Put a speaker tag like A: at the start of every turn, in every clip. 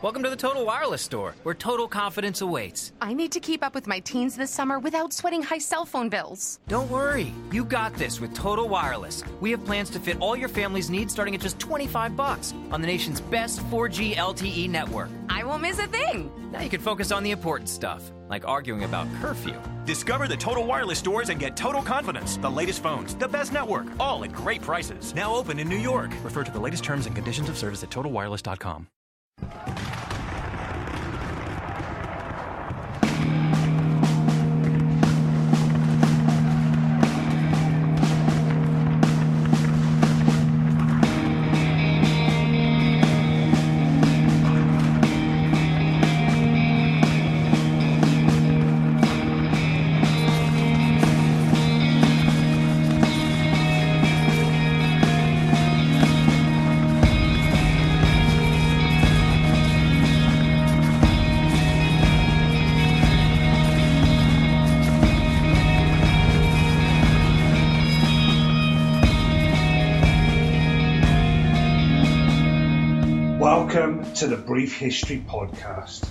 A: Welcome to the Total Wireless store, where total confidence awaits.
B: I need to keep up with my teens this summer without sweating high cell phone bills.
A: Don't worry, you got this with Total Wireless. We have plans to fit all your family's needs starting at just $25 on the nation's best 4G LTE network.
B: I won't miss a thing.
A: Now you can focus on the important stuff, like arguing about curfew.
C: Discover the Total Wireless stores and get total confidence. The latest phones, the best network, all at great prices. Now open in New York. Refer to the latest terms and conditions of service at totalwireless.com.
D: Welcome to the Brief History Podcast.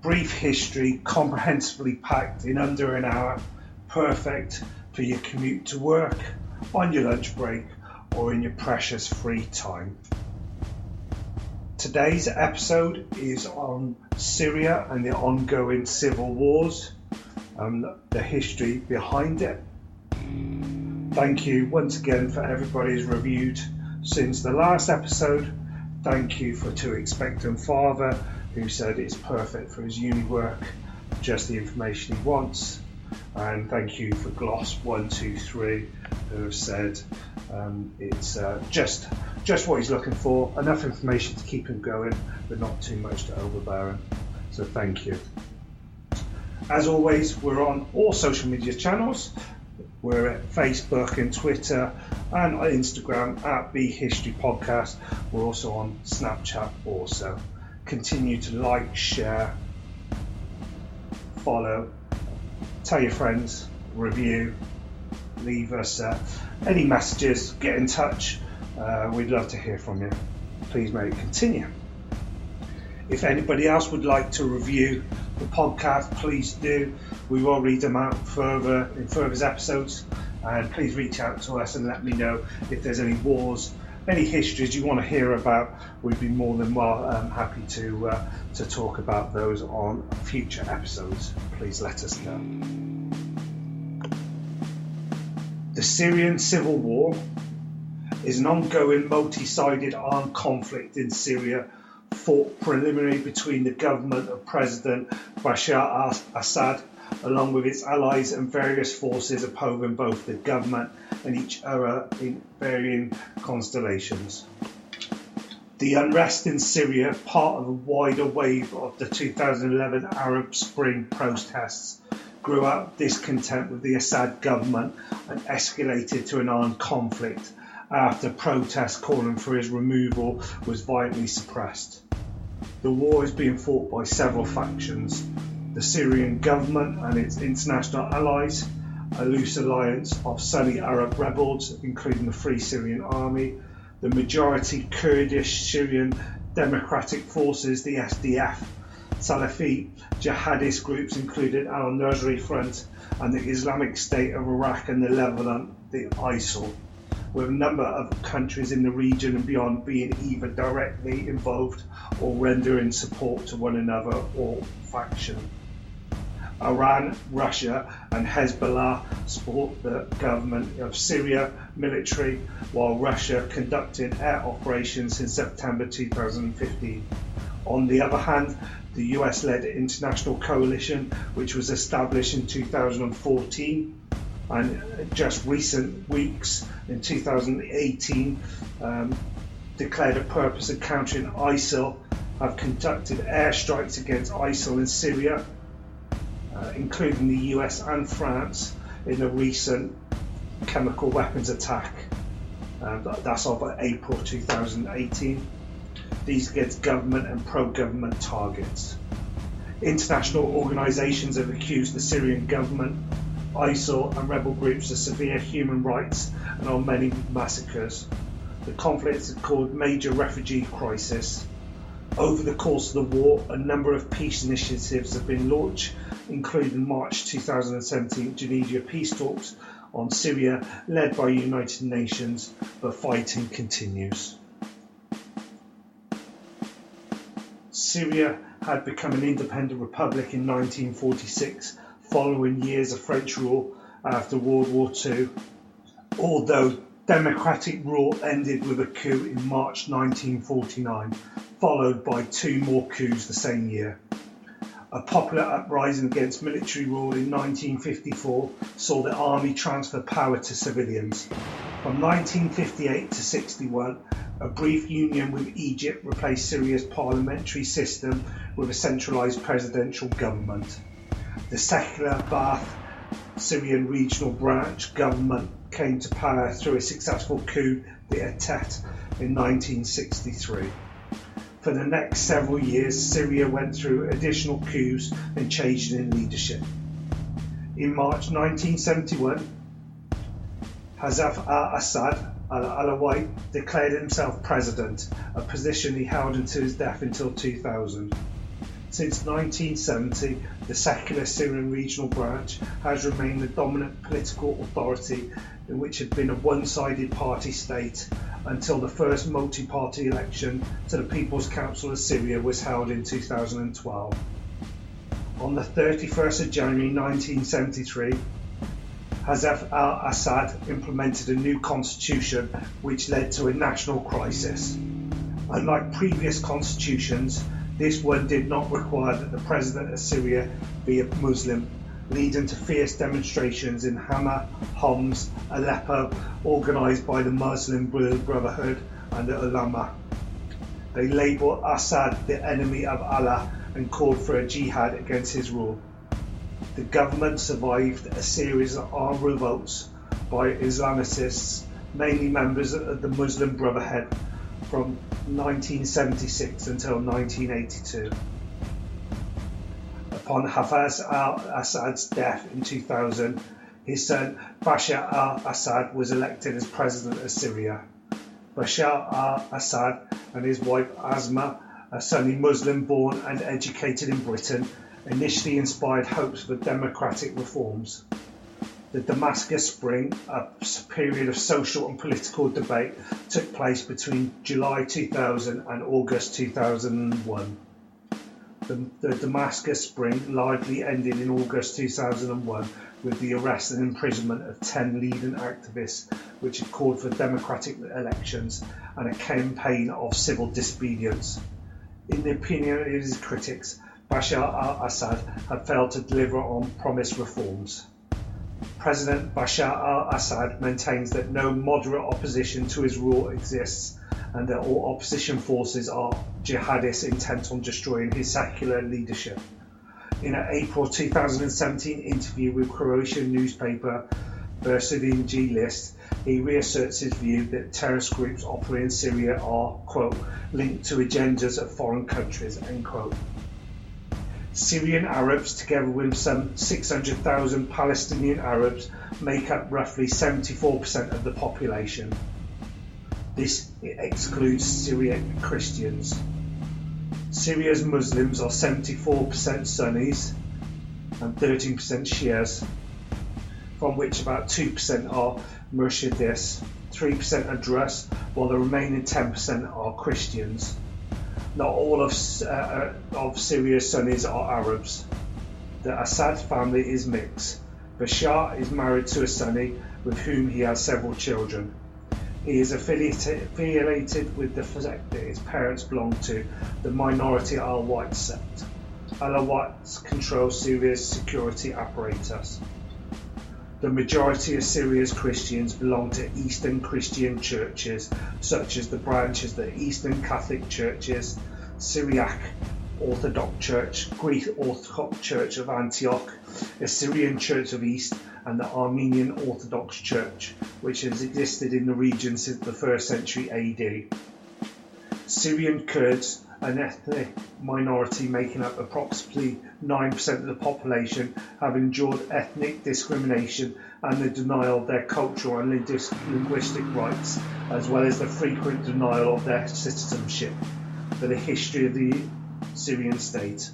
D: Brief history comprehensively packed in under an hour, perfect for your commute to work, on your lunch break, or in your precious free time. Today's episode is on Syria and the ongoing civil wars and the history behind it. Thank you once again for everybody who's reviewed since the last episode. Thank you for To Expectant Father, who said it's perfect for his uni work, just the information he wants. And thank you for Gloss123, who have said it's just what he's looking for, enough information to keep him going, but not too much to overbear him. So thank you. As always, we're on all social media channels. We're at Facebook and Twitter and on Instagram at The History Podcast. We're also on Snapchat also. Continue to like, share, follow, tell your friends, review, leave us any messages, get in touch. We'd love to hear from you. Please may it continue. If anybody else would like to review the podcast, please do. We will read them out further in further episodes, and please reach out to us and let me know if there's any wars, any histories you want to hear about. We'd be more than happy to talk about those on future episodes. Please let us know. The Syrian Civil War is an ongoing multi-sided armed conflict in Syria, fought preliminary between the government of President Bashar al-Assad along with its allies and various forces opposing both the government and each other in varying constellations. The unrest in Syria, part of a wider wave of the 2011 Arab Spring protests, grew out of discontent with the Assad government and escalated to an armed conflict after protests calling for his removal was violently suppressed. The war is being fought by several factions: the Syrian government and its international allies, a loose alliance of Sunni Arab rebels, including the Free Syrian Army, the majority-Kurdish Syrian Democratic Forces, the SDF, Salafi jihadist groups including al-Nusra Front, and the Islamic State of Iraq and the Levant, the ISIL, with a number of countries in the region and beyond being either directly involved or rendering support to one another or faction. Iran, Russia and Hezbollah support the government of Syria military, while Russia conducted air operations in September 2015. On the other hand, the US-led international coalition, which was established in 2014, and just recent weeks in 2018 declared a purpose of countering ISIL, have conducted airstrikes against ISIL in Syria, including the US and France in a recent chemical weapons attack. That's of April 2018. These against government and pro-government targets. International organisations have accused the Syrian government, ISIL and rebel groups of severe human rights and on many massacres. The conflict is called major refugee crisis. Over the course of the war, a number of peace initiatives have been launched, including March 2017 Geneva peace talks on Syria led by United Nations, but fighting continues. Syria had become an independent republic in 1946 following years of French rule after World War II, although democratic rule ended with a coup in March 1949, followed by 2 more coups the same year. A popular uprising against military rule in 1954 saw the army transfer power to civilians. From 1958 to 61, a brief union with Egypt replaced Syria's parliamentary system with a centralised presidential government. The secular Ba'athist Syrian regional branch government came to power through a successful coup d'etat in 1963. For the next several years, Syria went through additional coups and changes in leadership. In March 1971, al-Assad, al-ḥarb, declared himself president, a position he held until his death until 2000. Since 1970, the secular Syrian regional branch has remained the dominant political authority in which had been a one-sided party state until the first multi-party election to the People's Council of Syria was held in 2012. On the 31st of January 1973, al-Assad implemented a new constitution which led to a national crisis. Unlike previous constitutions, this one did not require that the President of Syria be a Muslim, leading to fierce demonstrations in Hama, Homs, Aleppo, organised by the Muslim Brotherhood and the ulama. They labelled Assad the enemy of Allah and called for a jihad against his rule. The government survived a series of armed revolts by Islamicists, mainly members of the Muslim Brotherhood, from 1976 until 1982. Upon Hafez al-Assad's death in 2000, his son Bashar al-Assad was elected as president of Syria. Bashar al-Assad and his wife Asma, a Sunni Muslim born and educated in Britain, initially inspired hopes for democratic reforms. The Damascus Spring, a period of social and political debate, took place between July 2000 and August 2001. The Damascus Spring largely ended in August 2001 with the arrest and imprisonment of 10 leading activists, which had called for democratic elections and a campaign of civil disobedience. In the opinion of his critics, Bashar al-Assad had failed to deliver on promised reforms. President Bashar al-Assad maintains that no moderate opposition to his rule exists and that all opposition forces are jihadists intent on destroying his secular leadership. In an April 2017 interview with Croatian newspaper Syrian List, he reasserts his view that terrorist groups operating in Syria are, quote, linked to agendas of foreign countries, end quote. Syrian Arabs, together with some 600,000 Palestinian Arabs, make up roughly 74% of the population. This excludes Syrian Christians. Syria's Muslims are 74% Sunnis and 13% Shias, from which about 2% are Murshidis, 3% are Druze, while the remaining 10% are Christians. Not all of Syria's Sunnis are Arabs. The Assad family is mixed. Bashar is married to a Sunni with whom he has several children. He is affiliated with the sect that his parents belong to, the minority al-White sect. Al-Whites control Syria's security apparatus. The majority of Syria's Christians belong to Eastern Christian churches, such as the branches of the Eastern Catholic Churches, Syriac Orthodox Church, Greek Orthodox Church of Antioch, Assyrian Church of East, and the Armenian Orthodox Church, which has existed in the region since the 1st century AD. Syrian Kurds, an ethnic minority making up approximately 9% of the population, have endured ethnic discrimination and the denial of their cultural and linguistic rights, as well as the frequent denial of their citizenship. for the history of the Syrian state.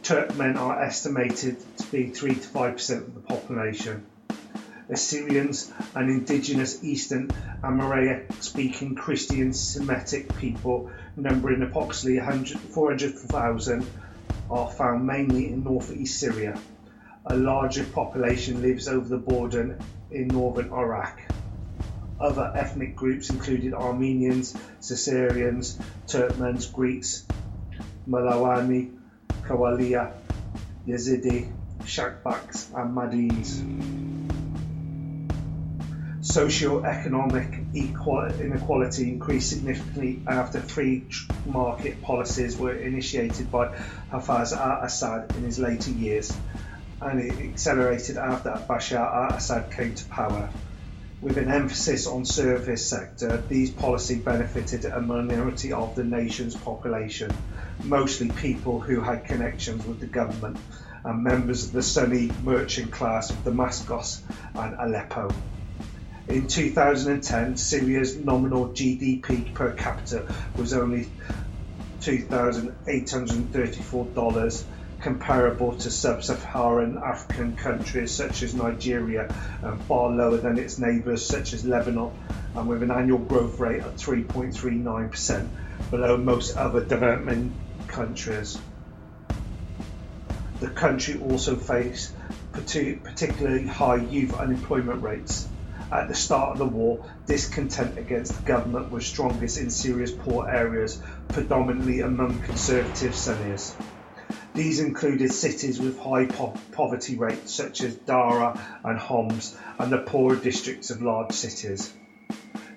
D: Turkmen are estimated to be 3 to 5% of the population. Assyrians, an indigenous Eastern Amharic-speaking Christian Semitic people numbering approximately 400,000, are found mainly in northeast Syria. A larger population lives over the border in northern Iraq. Other ethnic groups included Armenians, Caesarians, Turkmens, Greeks, Malawani, Kawaliya, Yazidi, Shakbaks and Madis. Socio-economic inequality increased significantly after free market policies were initiated by Hafez al-Assad in his later years, and it accelerated after Bashar al-Assad came to power. With an emphasis on service sector, these policies benefited a minority of the nation's population, mostly people who had connections with the government and members of the Sunni merchant class of Damascus and Aleppo. In 2010, Syria's nominal GDP per capita was only $2,834, comparable to sub-Saharan African countries such as Nigeria and far lower than its neighbours such as Lebanon, and with an annual growth rate of 3.39%, below most other developing countries. The country also faced particularly high youth unemployment rates. At the start of the war, discontent against the government was strongest in Syria's poor areas, predominantly among conservative Sunnis. These included cities with high poverty rates such as Dara and Homs, and the poorer districts of large cities.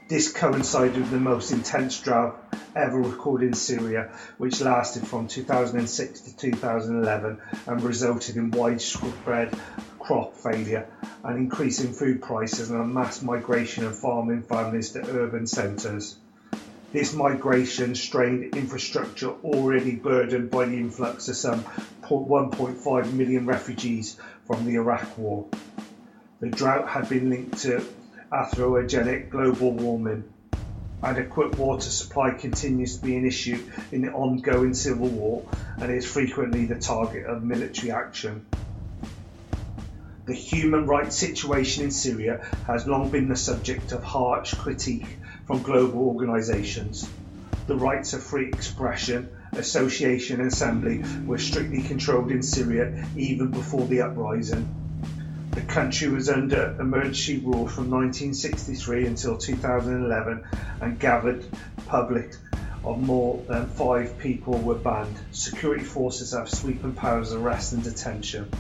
D: This coincided with the most intense drought ever recorded in Syria, which lasted from 2006 to 2011 and resulted in widespread crop failure, an increase in food prices and a mass migration of farming families to urban centres. This migration strained infrastructure already burdened by the influx of some 1.5 million refugees from the Iraq War. The drought had been linked to anthropogenic global warming. Adequate water supply continues to be an issue in the ongoing civil war and is frequently the target of military action. The human rights situation in Syria has long been the subject of harsh critique from global organisations. The rights of free expression, association and assembly were strictly controlled in Syria even before the uprising. The country was under emergency rule from 1963 until 2011, and gathered public of more than 5 people were banned. Security forces have sweeping powers of arrest and detention.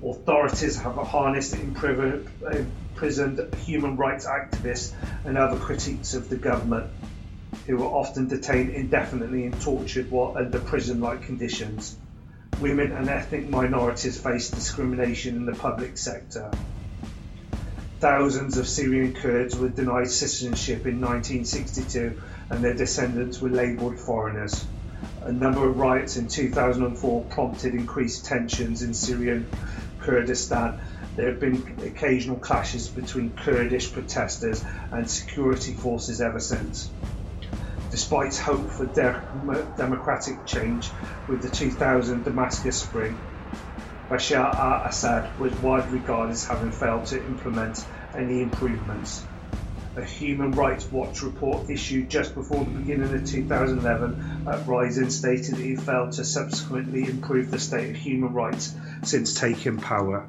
D: Authorities have harnessed and imprisoned human rights activists and other critics of the government, who were often detained indefinitely and tortured while under prison-like conditions. Women and ethnic minorities face discrimination in the public sector. Thousands of Syrian Kurds were denied citizenship in 1962 and their descendants were labelled foreigners. A number of riots in 2004 prompted increased tensions in Syrian Kurdistan. There have been occasional clashes between Kurdish protesters and security forces ever since. Despite hope for democratic change with the 2000 Damascus Spring, Bashar al-Assad was widely regarded as having failed to implement any improvements. A Human Rights Watch report issued just before the beginning of the 2011 uprising stated that he failed to subsequently improve the state of human rights since taking power.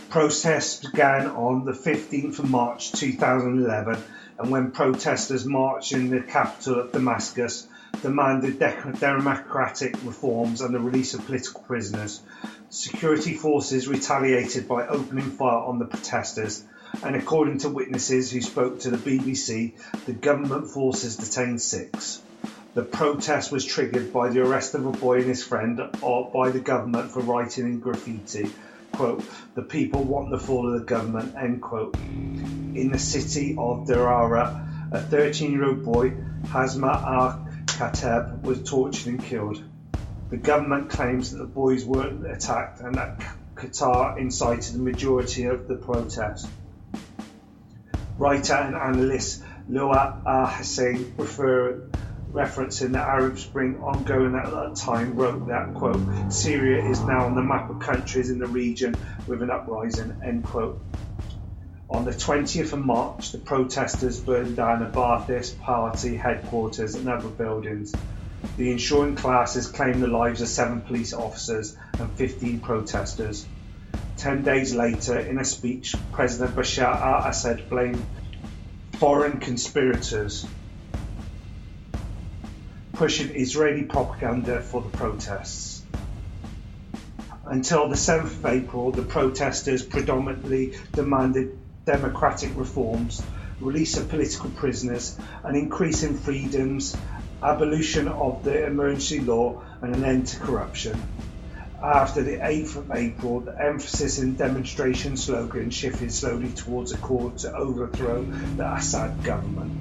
D: Protests began on the 15th of March 2011, and when protesters marched in the capital of Damascus, demanded democratic reforms and the release of political prisoners. Security forces retaliated by opening fire on the protesters, and according to witnesses who spoke to the BBC, the government forces detained 6. The protest was triggered by the arrest of a boy and his friend by the government for writing in graffiti, quote, "The people want the fall of the government," end quote. In the city of Darara, a 13-year-old boy, Hazma al-Khattab, was tortured and killed. The government claims that the boys weren't attacked and that Qatar incited the majority of the protest. Writer and analyst Lua al-Hussein, referencing the Arab Spring ongoing at that time, wrote that, quote, Syria is now on the map of countries in the region with an uprising, end quote. On the 20th of March, the protesters burned down the Ba'athist Party headquarters and other buildings. The ensuing clashes claimed the lives of 7 police officers and 15 protesters. 10 days later, in a speech, President Bashar al-Assad blamed foreign conspirators pushing Israeli propaganda for the protests. Until the 7th of April, the protesters predominantly demanded democratic reforms, release of political prisoners, an increase in freedoms, abolition of the emergency law, and an end to corruption. After the 8th of April, the emphasis in demonstration slogans shifted slowly towards a call to overthrow the Assad government.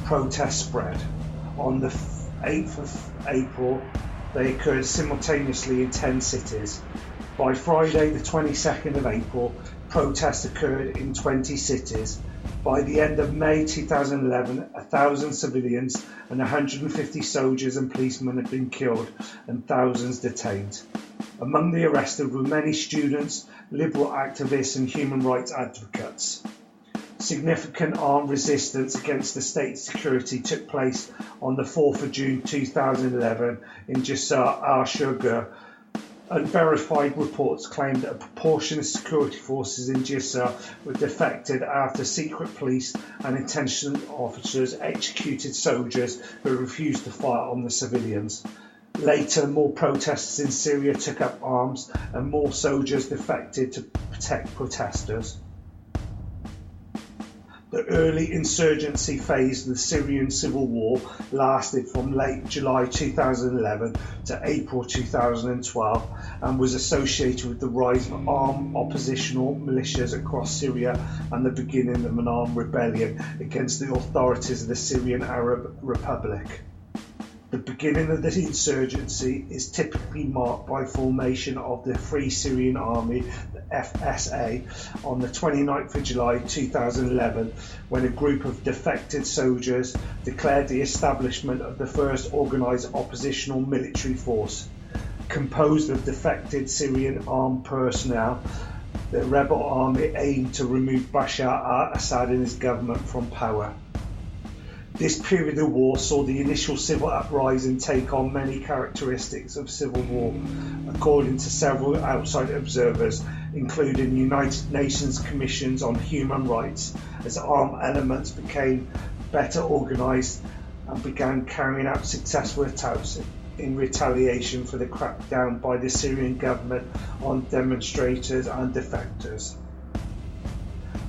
D: Protests spread. On the 8th of April, they occurred simultaneously in 10 cities. By Friday, the 22nd of April, protests occurred in 20 cities. By the end of May 2011, 1,000 civilians and 150 soldiers and policemen had been killed and thousands detained. Among the arrested were many students, liberal activists and human rights advocates. Significant armed resistance against the state security took place on the 4th of June 2011 in Jisr al-Shughur. Unverified reports claimed that a proportion of security forces in Jisr were defected after secret police and intelligence officers executed soldiers who refused to fire on the civilians. Later, more protesters in Syria took up arms and more soldiers defected to protect protesters. The early insurgency phase of the Syrian Civil War lasted from late July 2011 to April 2012 and was associated with the rise of armed oppositional militias across Syria and the beginning of an armed rebellion against the authorities of the Syrian Arab Republic. The beginning of the insurgency is typically marked by formation of the Free Syrian Army, the FSA, on the 29th of July 2011, when a group of defected soldiers declared the establishment of the first organised oppositional military force. Composed of defected Syrian armed personnel, the rebel army aimed to remove Bashar al-Assad and his government from power. This period of war saw the initial civil uprising take on many characteristics of civil war, according to several outside observers, including United Nations Commissions on Human Rights, as armed elements became better organised and began carrying out successful attacks in retaliation for the crackdown by the Syrian government on demonstrators and defectors.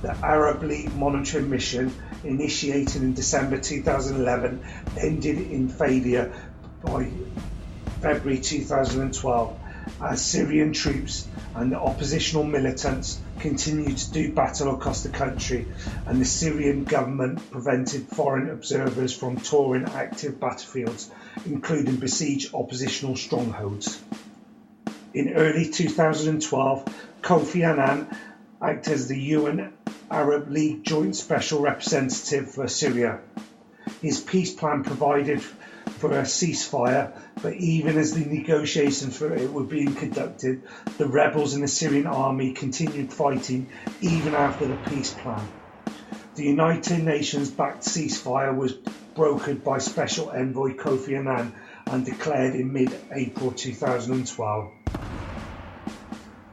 D: The Arab League monitoring mission, initiated in December 2011, ended in failure by February 2012 as Syrian troops and the oppositional militants continued to do battle across the country, and the Syrian government prevented foreign observers from touring active battlefields, including besieged oppositional strongholds. In early 2012, Kofi Annan acted as the UN Arab League Joint Special Representative for Syria. His peace plan provided for a ceasefire, but even as the negotiations for it were being conducted, the rebels in the Syrian army continued fighting even after the peace plan. The United Nations-backed ceasefire was brokered by Special Envoy Kofi Annan and declared in mid-April 2012.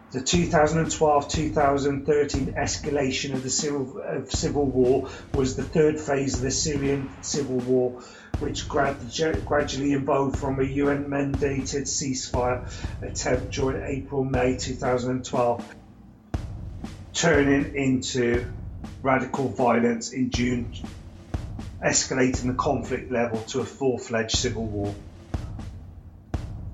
D: The 2012-2013 escalation of the civil war was the third phase of the Syrian Civil War, which gradually evolved from a UN-mandated ceasefire attempt during April-May 2012, turning into radical violence in June, escalating the conflict level to a full-fledged civil war.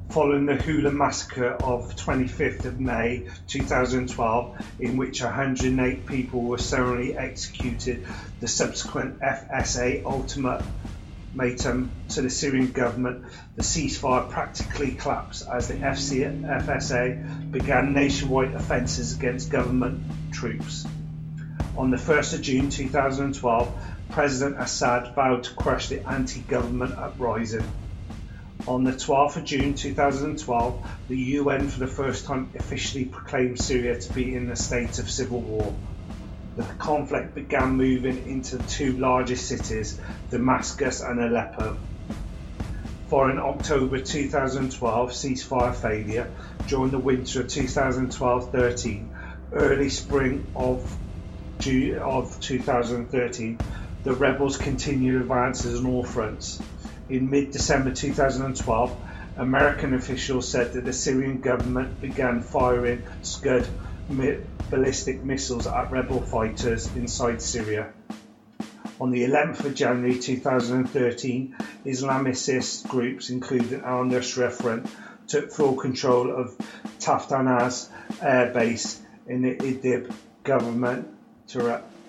D: Following the Hula massacre of 25th of May 2012, in which 108 people were summarily executed, the subsequent FSA ultimatum to the Syrian government, the ceasefire practically collapsed as the FSA began nationwide offences against government troops. On the 1st of June 2012, President Assad vowed to crush the anti-government uprising. On the 12th of June 2012, the UN for the first time officially proclaimed Syria to be in a state of civil war. The conflict began moving into the two largest cities, Damascus and Aleppo. Following October 2012 ceasefire failure, during the winter of 2012-13, early spring of 2013, the rebels continued advances on all fronts. In mid-December 2012, American officials said that the Syrian government began firing Scud ballistic missiles at rebel fighters inside Syria. On the 11th of January 2013, Islamist groups, including al-Nusra Front, took full control of Taftanaz air base in the Idlib government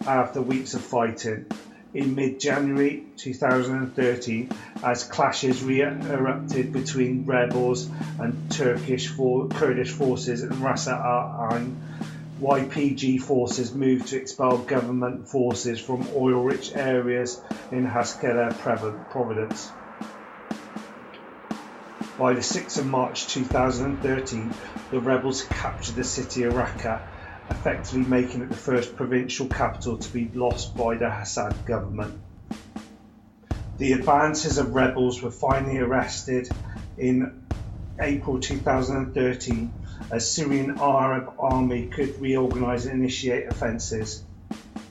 D: after weeks of fighting. In mid-January 2013, as clashes re-erupted between rebels and Kurdish forces in Ras al-Ain, YPG forces moved to expel government forces from oil-rich areas in Haskella province. By the 6th of March 2013, the rebels captured the city of Raqqa, effectively making it the first provincial capital to be lost by the Assad government. The advances of rebels were finally arrested in April 2013 as Syrian Arab Army could reorganise and initiate offences.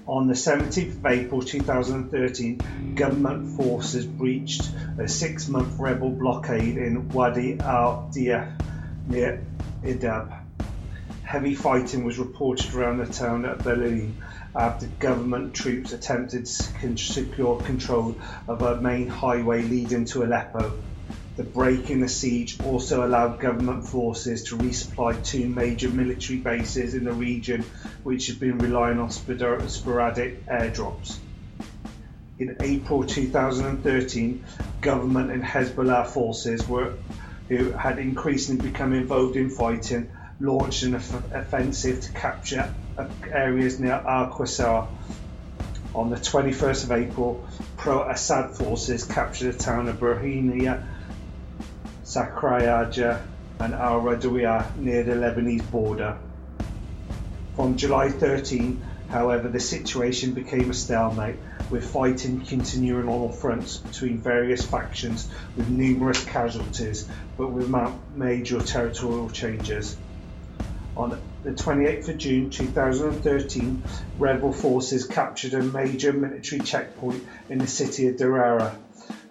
D: On the 17th of April 2013, government forces breached a 6-month rebel blockade in Wadi al-ʼahliyyah near Idlib. Heavy fighting was reported around the town of Berlin after government troops attempted to secure control of a main highway leading to Aleppo. The break in the siege also allowed government forces to resupply 2 major military bases in the region, which had been relying on sporadic airdrops. In April 2013, government and Hezbollah forces who had increasingly become involved in fighting launched an offensive to capture areas near Al-Qusar. On the 21st of April, pro-Assad forces captured the town of Burhaniya, Sakraya and al-Radawiyah near the Lebanese border. From July 13, however, the situation became a stalemate, with fighting continuing on all fronts between various factions with numerous casualties, but without major territorial changes. On the 28th of June 2013, rebel forces captured a major military checkpoint in the city of Darara.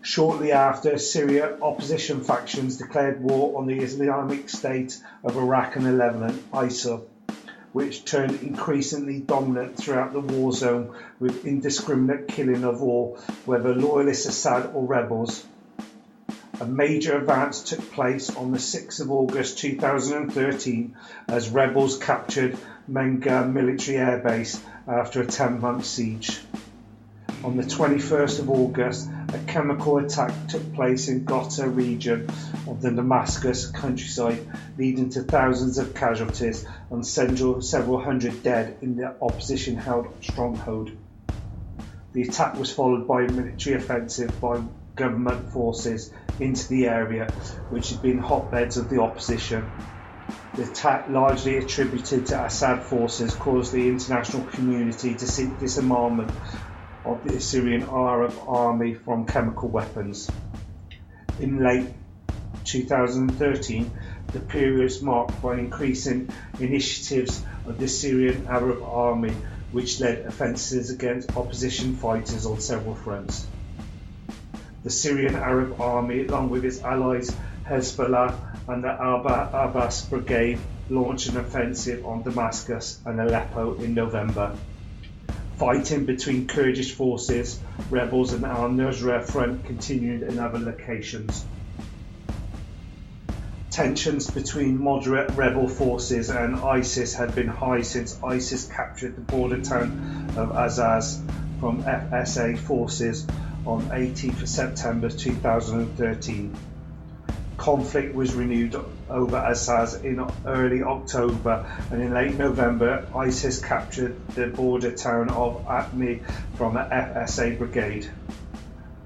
D: Shortly after, Syria opposition factions declared war on the Islamic State of Iraq and the Levant, ISIL, which turned increasingly dominant throughout the war zone with indiscriminate killing of all, whether loyalist Assad or rebels. A major advance took place on the 6th of August 2013 as rebels captured Menga military airbase after a 10-month siege. On the 21st of August, a chemical attack took place in Ghouta region of the Damascus countryside, leading to thousands of casualties and several hundred dead in the opposition-held stronghold. The attack was followed by a military offensive by government forces into the area, which had been hotbeds of the opposition. The attack, largely attributed to Assad forces, caused the international community to seek disarmament of the Syrian Arab Army from chemical weapons. In late 2013, the period was marked by increasing initiatives of the Syrian Arab Army, which led offensives against opposition fighters on several fronts. The Syrian Arab Army, along with its allies Hezbollah and the Abbas Brigade, launched an offensive on Damascus and Aleppo in November. Fighting between Kurdish forces, rebels and al-Nusra Front continued in other locations. Tensions between moderate rebel forces and ISIS had been high since ISIS captured the border town of Azaz from FSA forces on 18th of September 2013. conflict was renewed over Assad in early October, and in late November ISIS captured the border town of Atmi from an FSA brigade.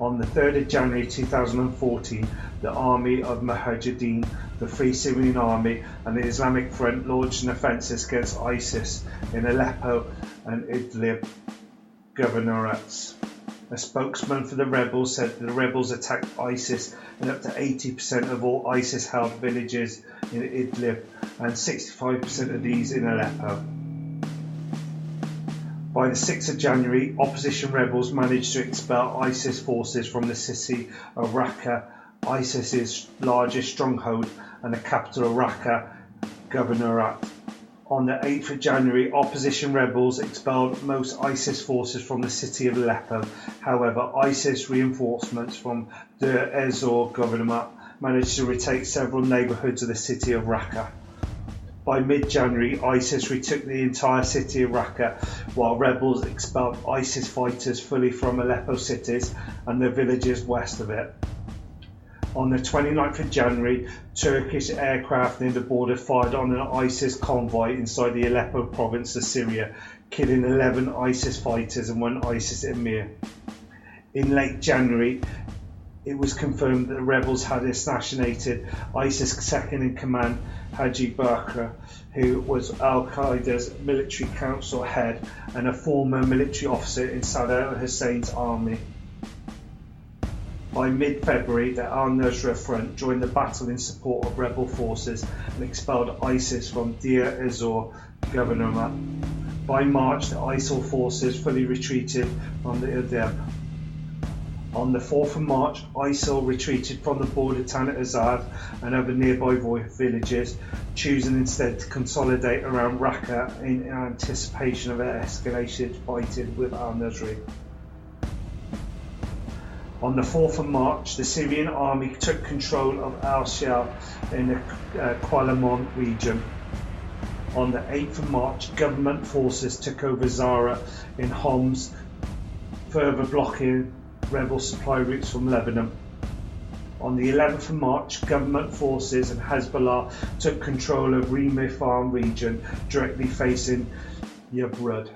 D: On the 3rd of January 2014, the army of Mujahideen, the Free Syrian Army and the Islamic Front launched an offensive against ISIS in Aleppo and Idlib governorates. A spokesman for the rebels said the rebels attacked ISIS in up to 80% of all ISIS-held villages in Idlib and 65% of these in Aleppo. By the 6th of January, opposition rebels managed to expel ISIS forces from the city of Raqqa, ISIS's largest stronghold and the capital of Raqqa governorate. On the 8th of January, opposition rebels expelled most ISIS forces from the city of Aleppo. However, ISIS reinforcements from Deir ez-Zor governorate managed to retake several neighbourhoods of the city of Raqqa. By mid-January, ISIS retook the entire city of Raqqa, while rebels expelled ISIS fighters fully from Aleppo cities and the villages west of it. On the 29th of January, Turkish aircraft near the border fired on an ISIS convoy inside the Aleppo province of Syria, killing 11 ISIS fighters and 1 ISIS emir. In late January, it was confirmed that the rebels had assassinated ISIS second-in-command Haji Bakr, who was Al-Qaeda's military council head and a former military officer in Saddam Hussein's army. By mid-February, the al-Nusra front joined the battle in support of rebel forces and expelled ISIS from Deir ez-Zor governorate. By March, the ISIL forces fully retreated from the Idlib. On the 4th of March, ISIL retreated from the border town of Assad and other nearby villages, choosing instead to consolidate around Raqqa in anticipation of an escalated fighting with al-Nusra. On the 4th of March, the Syrian Army took control of al-Assad in the Qalamon region. On the 8th of March, government forces took over Zara in Homs, further blocking rebel supply routes from Lebanon. On the 11th of March, government forces and Hezbollah took control of Rimi Farm region, directly facing Yabrud.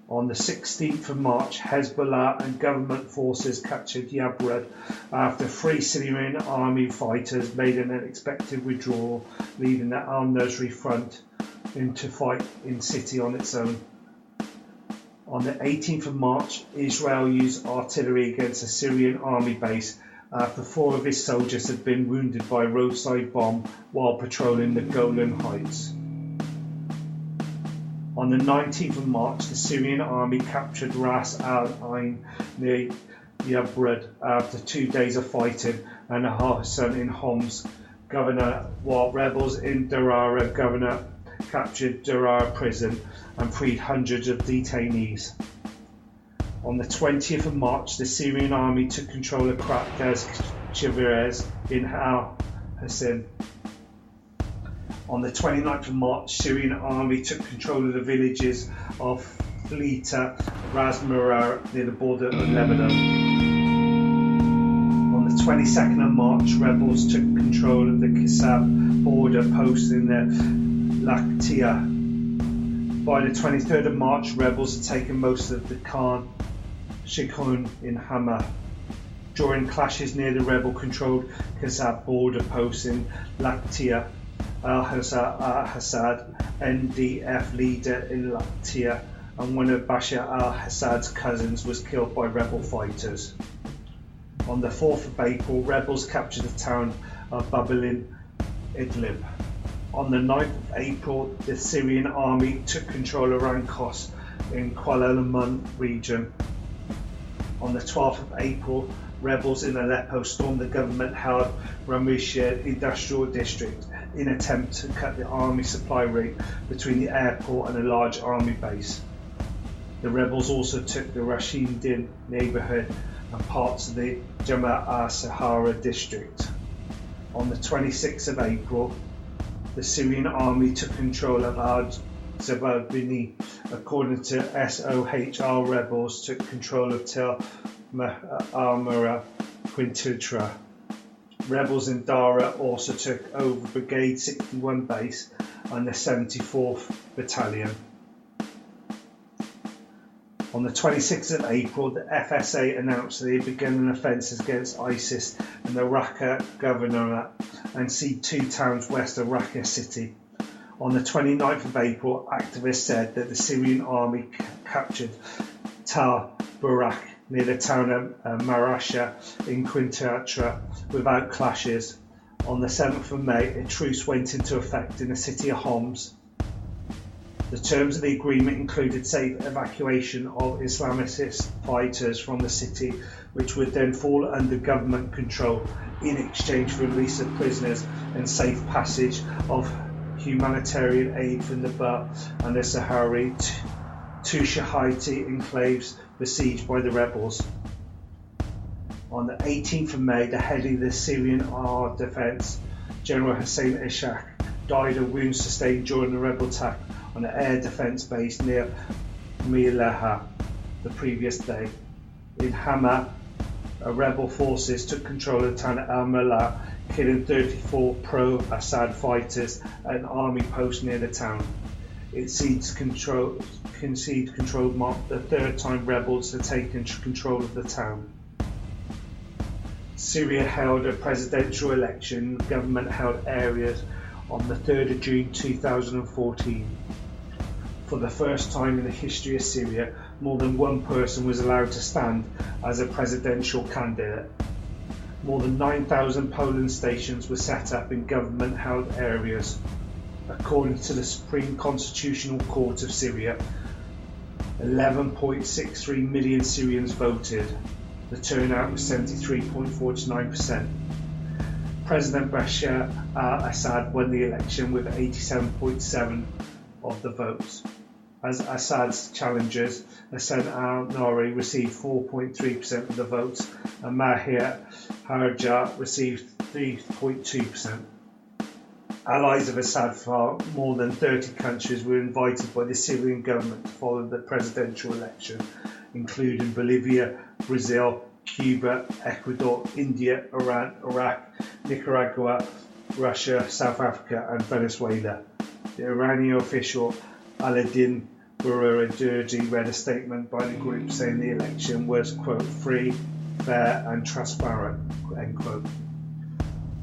D: On the 16th of March, Hezbollah and government forces captured Yabrud after 3 Syrian Army fighters made an unexpected withdrawal, leaving the al-Nusra front to fight in city on its own. On the 18th of March, Israel used artillery against a Syrian army base after 4 of his soldiers had been wounded by a roadside bomb while patrolling the Golan Heights. On the 19th of March, the Syrian army captured Ras al-Ain near Yabrud after 2 days of fighting and al-Hassan in Homs governor, while rebels in Darara governor captured Darara prison and freed hundreds of detainees. On the 20th of March, the Syrian army took control of Krataz Chivirez in al-Hassan. On the 29th of March, Syrian army took control of the villages of Flita, Razmara near the border of Lebanon. On the 22nd of March, rebels took control of the Qasab border post in the al-ʼahliyyah. By the 23rd of March, rebels had taken most of the Khan Sheikhun in Hama. During clashes near the rebel-controlled Qasab border post in al-ʼahliyyah, al-Assad, NDF leader in al-ʼahliyyah, and one of Bashar al-Assad's cousins was killed by rebel fighters. On the 4th of April, rebels captured the town of Babilin, Idlib. On the 9th of April, the Syrian army took control of Rankos in Qalamon region. On the 12th of April, rebels in Aleppo stormed the government-held Ramishia industrial district in an attempt to cut the army supply route between the airport and a large army base. The rebels also took the Rashidin neighbourhood and parts of the Jama al-Sahara district. On the 26th of April, the Syrian army took control of al-Zababini. According to SOHR, rebels took control of Tel al-Mara Quintitra. Rebels in Dara also took over Brigade 61 base and the 74th Battalion. On the 26th of April, the FSA announced that they had begun an offensive against ISIS in the Raqqa Governorate and seized 2 towns west of Raqqa city. On the 29th of April, activists said that the Syrian army captured Tal Barak near the town of Marasha in Quintatra without clashes. On the 7th of May, a truce went into effect in the city of Homs. The terms of the agreement included safe evacuation of Islamist fighters from the city, which would then fall under government control in exchange for release of prisoners and safe passage of humanitarian aid from the Ba and the Sahari, 2 Shiite enclaves besieged by the rebels. On the 18th of May, the head of the Syrian Armed Defense, General Hussein Ishaq, died of wounds sustained during the rebel attack on an air defense base near Milaha the previous day. In Hama, rebel forces took control of the town of al-Mallah, killing 34 pro-Assad fighters at an army post near the town. It conceded control marked the 3rd time rebels had taken control of the town. Syria held a presidential election in government-held areas on the 3rd of June 2014. For the first time in the history of Syria, more than one person was allowed to stand as a presidential candidate. More than 9,000 polling stations were set up in government-held areas. According to the Supreme Constitutional Court of Syria, 11.63 million Syrians voted. The turnout was 73.49%. President Bashar al-Assad won the election with 87.7% of the votes. As Assad's challengers, Hassan al-Nuri received 4.3% of the votes and Mahir Harja received 3.2%. Allies of Assad from more than 30 countries were invited by the Syrian government to follow the presidential election, including Bolivia, Brazil, Cuba, Ecuador, India, Iran, Iraq, Nicaragua, Russia, South Africa and Venezuela. The Iranian official Aladdin Barujerdi read a statement by the group saying the election was, quote, free, fair and transparent, end quote.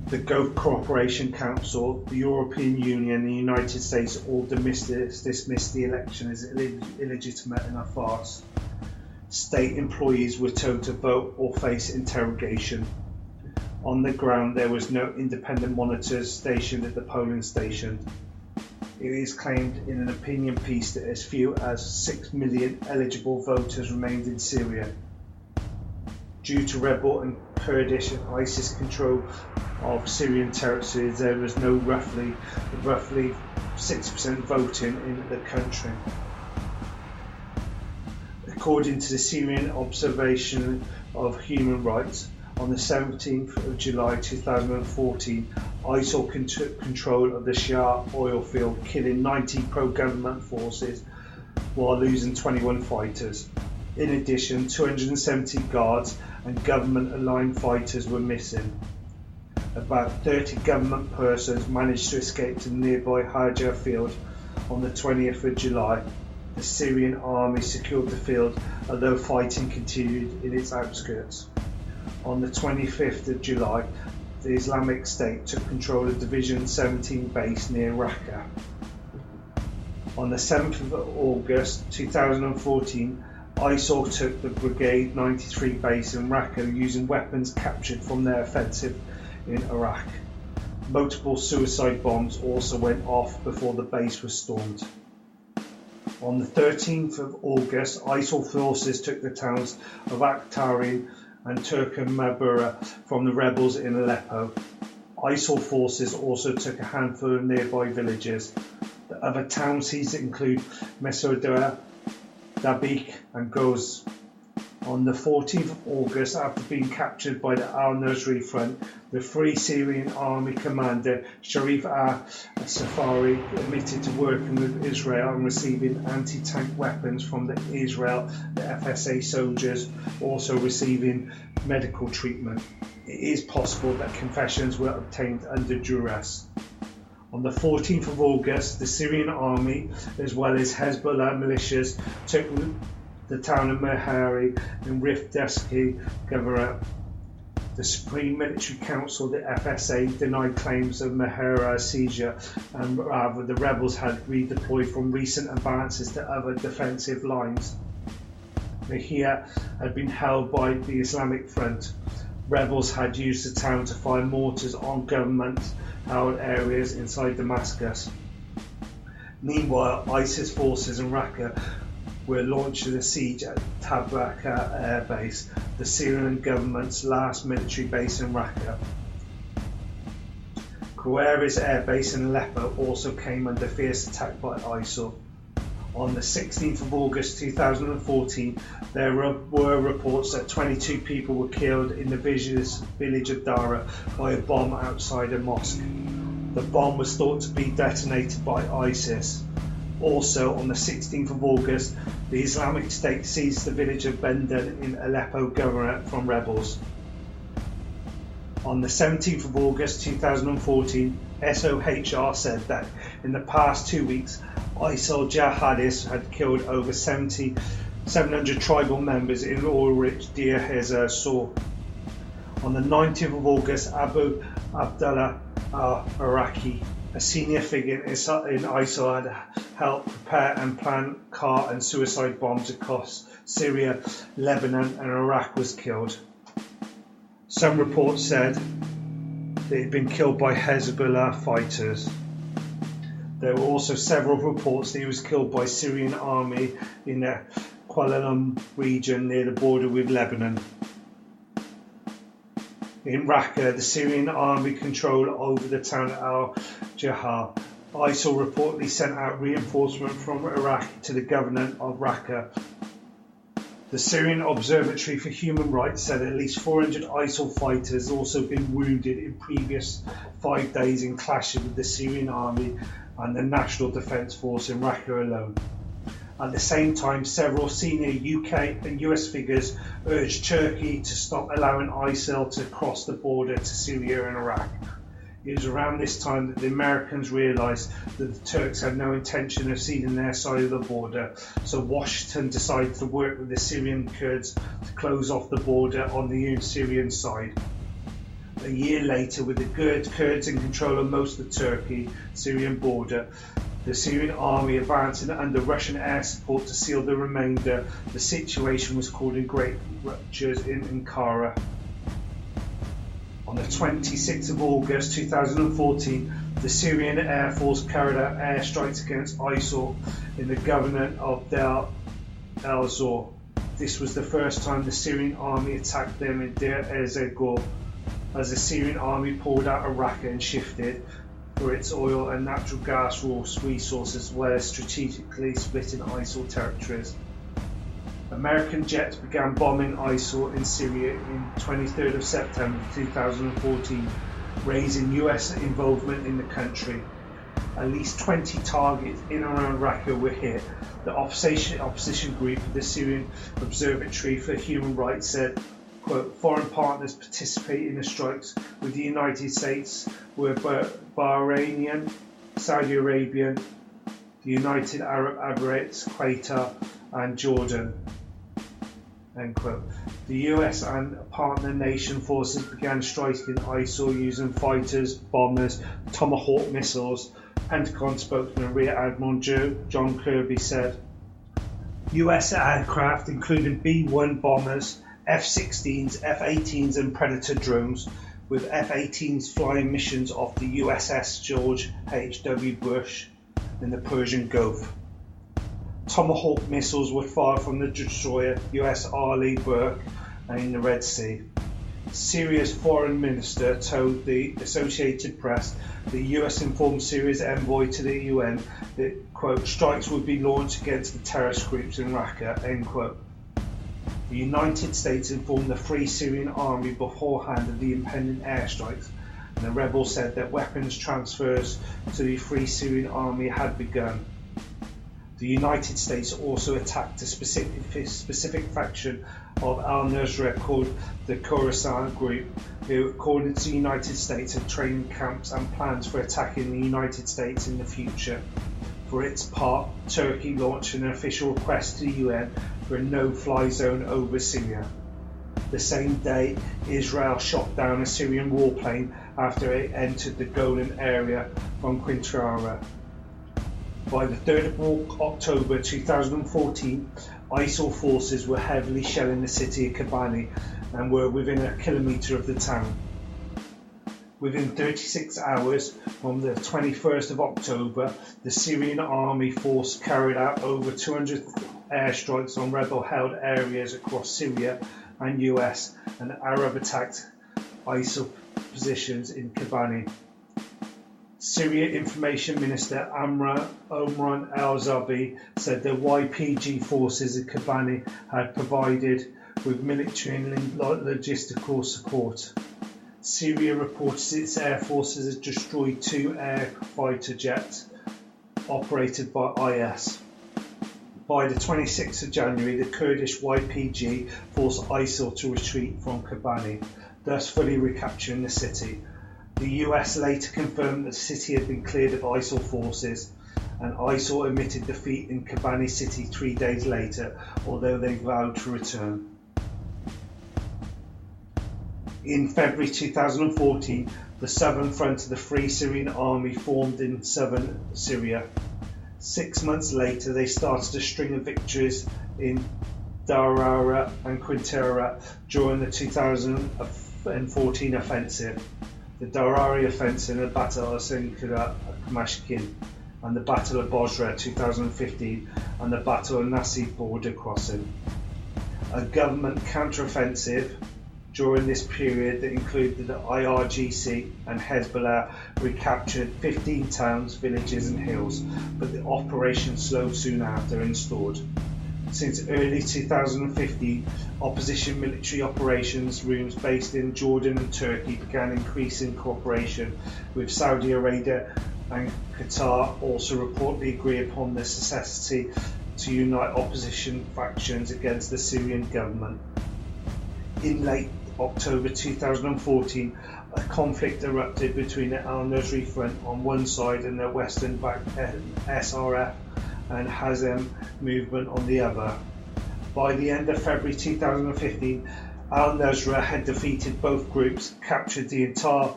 D: The Gulf Cooperation Council, the European Union and the United States all dismissed the election as illegitimate and a farce. State employees were told to vote or face interrogation. On the ground, there was no independent monitors stationed at the polling station. It is claimed in an opinion piece that as few as 6 million eligible voters remained in Syria. Due to rebel and Kurdish and ISIS control of Syrian territories, there was no roughly 6% voting in the country. According to the Syrian Observation of Human Rights, on the 17th of July 2014, ISIL took control of the Shah oil field, killing 90 pro-government forces while losing 21 fighters. In addition, 270 guards and government-aligned fighters were missing. About 30 government persons managed to escape to the nearby Hajar field on the 20th of July. The Syrian army secured the field, although fighting continued in its outskirts. On the 25th of July, the Islamic State took control of Division 17 base near Raqqa. On the 7th of August 2014, ISIL took the Brigade 93 base in Raqqa using weapons captured from their offensive in Iraq. Multiple suicide bombs also went off before the base was stormed. On the 13th of August, ISIL forces took the towns of Akhtarin and Turkmenbura from the rebels in Aleppo. ISIL forces also took a handful of nearby villages. The other towns seized include Mesouda, Dabik and Goz. On the 14th of August, after being captured by the al-Nusra front, the Free Syrian Army commander Sharif al-Safari admitted to working with Israel and receiving anti-tank weapons from the Israel, the FSA soldiers also receiving medical treatment. it is possible that confessions were obtained under duress. On the 14th of August, the Syrian army, as well as Hezbollah militias, took the town of Mehari in Rifdeski Governorate. The Supreme Military Council, the FSA, denied claims of Mehera seizure, and rather the rebels had redeployed from recent advances to other defensive lines. Mehera had been held by the Islamic Front. Rebels had used the town to fire mortars on government-held areas inside Damascus. Meanwhile, ISIS forces in Raqqa were launching a siege at Tabraka Air Base, the Syrian government's last military base in Raqqa. Kouairis Air Base in Aleppo also came under fierce attack by ISIL. On the 16th of August 2014, there were reports that 22 people were killed in the village of Dara by a bomb outside a mosque. The bomb was thought to be detonated by ISIS. Also, on the 16th of August, the Islamic State seized the village of Bendan in Aleppo Governorate from rebels. On the 17th of August 2014, SOHR said that in the past 2 weeks, ISIL jihadists had killed over 700 tribal members in Ulrich Deir Ezzar. On the 19th of August, Abu Abdullah al-Iraqi, a senior figure in ISIL, had helped prepare and plan car and suicide bombs across Syria, Lebanon and Iraq, was killed. Some reports said that he had been killed by Hezbollah fighters. There were also several reports that he was killed by Syrian Army in the Kuala region near the border with Lebanon. In Raqqa, the Syrian Army control over the town al-ḥarb. ISIL reportedly sent out reinforcement from Iraq to the governor of Raqqa. The Syrian Observatory for Human Rights said at least 400 ISIL fighters had also been wounded in previous 5 days in clashes with the Syrian Army and the National Defence Force in Raqqa alone. At the same time, several senior UK and US figures urged Turkey to stop allowing ISIL to cross the border to Syria and Iraq. It was around this time that the Americans realised that the Turks had no intention of ceding their side of the border, so Washington decided to work with the Syrian Kurds to close off the border on the Syrian side. A year later, with the Kurds in control of most of the Turkey-Syrian border, the Syrian army advancing under Russian air support to seal the remainder, the situation was causing great ruptures in Ankara. On the 26th of August 2014, the Syrian Air Force carried out airstrikes against ISIL in the governorate of Deir el-Zor. This was the first time the Syrian army attacked them in Deir ez-Zor, as the Syrian army pulled out of Raqqa and shifted for its oil and natural gas resources, where strategically splitting ISIL territories. American jets began bombing ISIL in Syria in 23rd of September 2014, raising US involvement in the country. At least 20 targets in and around Raqqa were hit. The opposition group, the Syrian Observatory for Human Rights, said, quote, foreign partners participating in the strikes with the United States were Bahrainian, Saudi Arabian, the United Arab Emirates, Qatar and Jordan. End quote. The US and partner nation forces began striking ISIL using fighters, bombers, Tomahawk missiles. Pentagon spokesman Rear Admiral John Kirby said, US aircraft including B-1 bombers, F-16s, F-18s and Predator drones, with F-18s flying missions off the USS George H.W. Bush in the Persian Gulf. Tomahawk missiles were fired from the destroyer US Arleigh Burke in the Red Sea. Syria's foreign minister told the Associated Press the US informed Syria's envoy to the UN that, quote, strikes would be launched against the terrorist groups in Raqqa, end quote. The United States informed the Free Syrian Army beforehand of the impending airstrikes, and the rebels said that weapons transfers to the Free Syrian Army had begun. The United States also attacked a specific faction of al-Nusra called the Khorasan Group, who, according to the United States, had training camps and plans for attacking the United States in the future. For its part, Turkey launched an official request to the UN for a no-fly zone over Syria. The same day, Israel shot down a Syrian warplane after it entered the Golan area from Quintara. By the 3rd of October 2014, ISIL forces were heavily shelling the city of Kobani and were within a kilometre of the town. Within 36 hours from the 21st of October, the Syrian Army force carried out over 200 airstrikes on rebel-held areas across Syria and US, and Arab-attacked ISIL positions in Kobani. Syria Information Minister Omran al-Zabi said the YPG forces in Kobani had provided with military and logistical support. Syria reported its air forces had destroyed 2 air fighter jets operated by IS. By the 26th of January, the Kurdish YPG forced ISIL to retreat from Kobani, thus fully recapturing the city. The US later confirmed that the city had been cleared of ISIL forces, and ISIL admitted defeat in Kobani city 3 days later, although they vowed to return. In February 2014, the Southern Front of the Free Syrian Army formed in southern Syria. 6 months later, they started a string of victories in Darara and Quintara during the 2014 offensive. The Darari offensive, the Battle of Kamashkin, and the Battle of Bosra 2015, and the Battle of Nasi border crossing. A government counter-offensive during this period that included the IRGC and Hezbollah recaptured 15 towns, villages and hills, but the operation slowed soon after and stalled. Since early 2015, opposition military operations rooms based in Jordan and Turkey began increasing cooperation with Saudi Arabia, and Qatar also reportedly agree upon the necessity to unite opposition factions against the Syrian government. In late October 2014, a conflict erupted between the al-Nusra Front on one side and the Western-backed SRF and Hazem movement on the other. By the end of February 2015, al-Nusra had defeated both groups, captured the entire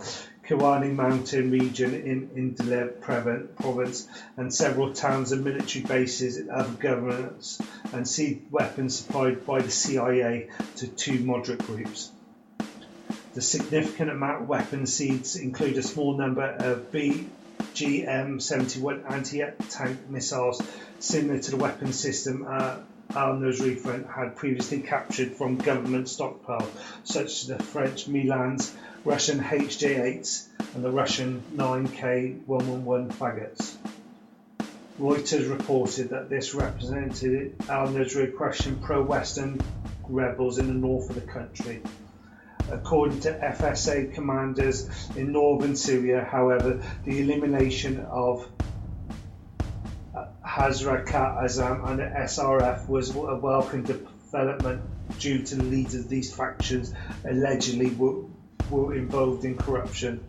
D: Kiwani mountain region in Idlib province and several towns and military bases in other governments, and seized weapons supplied by the CIA to 2 moderate groups. The significant amount of weapons seized include a small number of BGM-71 anti-tank missiles similar to the weapon system al-Nusra Front had previously captured from government stockpile, such as the French Milans, Russian HJ-8s and the Russian 9K111 fagots. Reuters reported that this represented al-Nusra crushing pro-Western rebels in the north of the country. According to FSA commanders in northern Syria, however, the elimination of Hazrat Azam and the SRF was a welcome development due to the leaders of these factions allegedly were involved in corruption.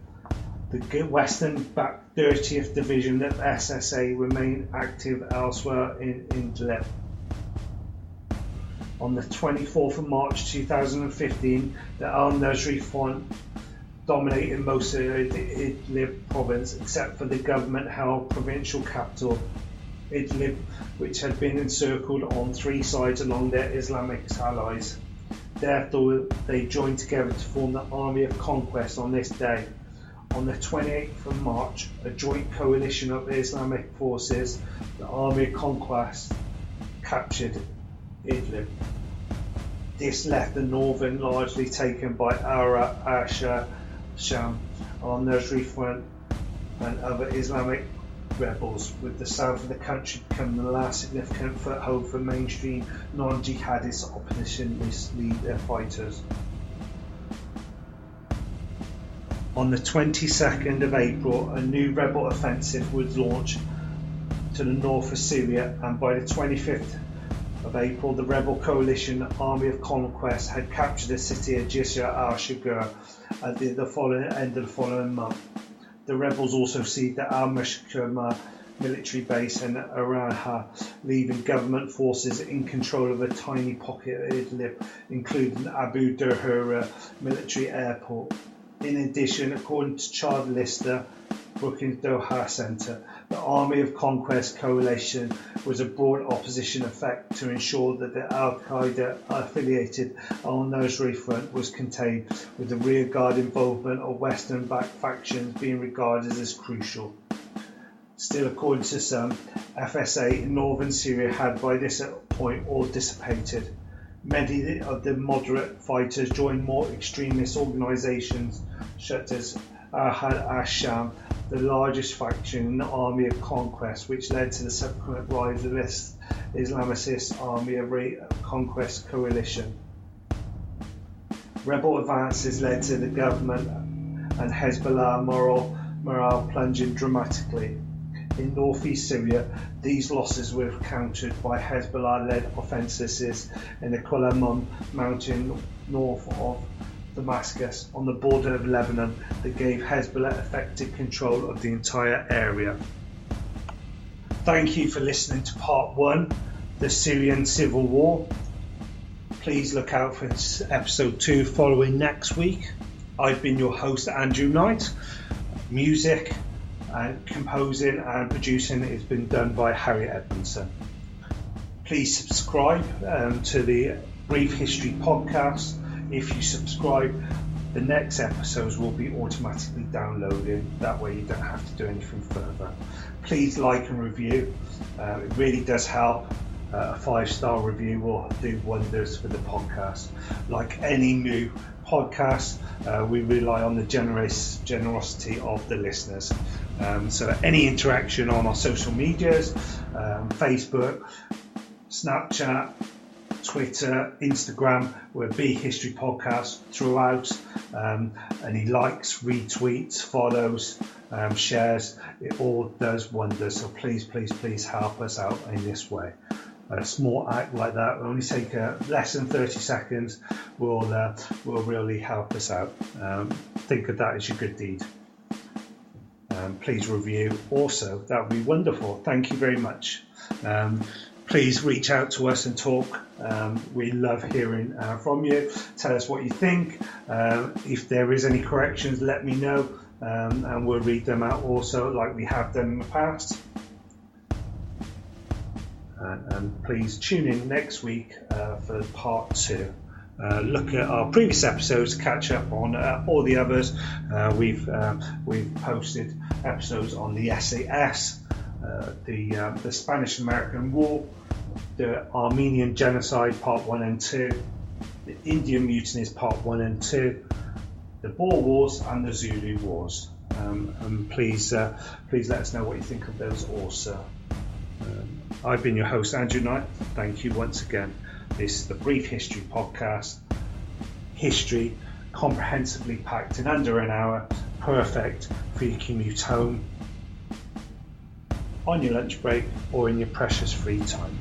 D: The Western-backed 30th Division of SSA remained active elsewhere in Idlib. On the 24th of March 2015, the al-Nusra Front dominated most of the Idlib province except for the government-held provincial capital, Idlib, which had been encircled on 3 sides along their Islamic allies. Therefore, they joined together to form the Army of Conquest on this day. On the 28th of March, a joint coalition of Islamic forces, the Army of Conquest, captured Idlib. This left the northern largely taken by Sham, al-Nusra Front and other Islamic rebels, with the south of the country becoming the last significant foothold for mainstream non-jihadist oppositionist leader fighters. On the 22nd of April, a new rebel offensive was launched to the north of Syria, and by the 25th of April, the rebel coalition Army of Conquest had captured the city of Jisr al-Shagur at the end of the following month. The rebels also seized the al-Mashkuma military base and Araha, leaving government forces in control of a tiny pocket of Idlib, including Abu Durhura military airport. In addition, according to Chad Lister, Brookings Doha Centre, the Army of Conquest coalition was a broad opposition effect to ensure that the al-Qaeda affiliated al-Nusra front was contained, with the rearguard involvement of Western-backed factions being regarded as crucial. Still, according to some, FSA in northern Syria had by this point all dissipated. Many of the moderate fighters joined more extremist organisations such as Ahad al-Sham, the largest faction in the Army of Conquest, which led to the subsequent rise of this Islamist Army of Conquest coalition. Rebel advances led to the government and Hezbollah morale plunging dramatically. In northeast Syria, these losses were countered by Hezbollah-led offensives in the Qalamum mountain north of Damascus on the border of Lebanon that gave Hezbollah effective control of the entire area. Thank you for listening to part 1, the Syrian Civil War. Please look out for episode 2 following next week. I've been your host, Andrew Knight. Music and composing and producing has been done by Harry Edmondson. Please subscribe to the Brief History podcast. If you subscribe, the next episodes will be automatically downloaded. That way you don't have to do anything further. Please like and review. It really does help. A 5-star review will do wonders for the podcast. Like any new podcast, we rely on the generosity of the listeners. So any interaction on our social medias, Facebook, Snapchat, Twitter, Instagram, we're Be History Podcast throughout. Any likes, retweets, follows, shares, it all does wonders. So please help us out in this way. A small act like that will only take less than 30 seconds will really help us out. Think of that as your good deed. Please review also, that would be wonderful. Thank you very much. Please reach out to us and talk. We love hearing from you. Tell us what you think. If there is any corrections, let me know, and we'll read them out also like we have done in the past. And please tune in next week for part 2. Look at our previous episodes, catch up on all the others. We've posted episodes on the SAS, the Spanish-American War, the Armenian Genocide Part 1 and 2, the Indian Mutinies Part 1 and 2, the Boer Wars and the Zulu Wars. And please let us know what you think of those also. I've been your host, Andrew Knight. Thank you once again. This is the Brief History Podcast. History comprehensively packed in under an hour, perfect for your commute home, on your lunch break, or in your precious free time.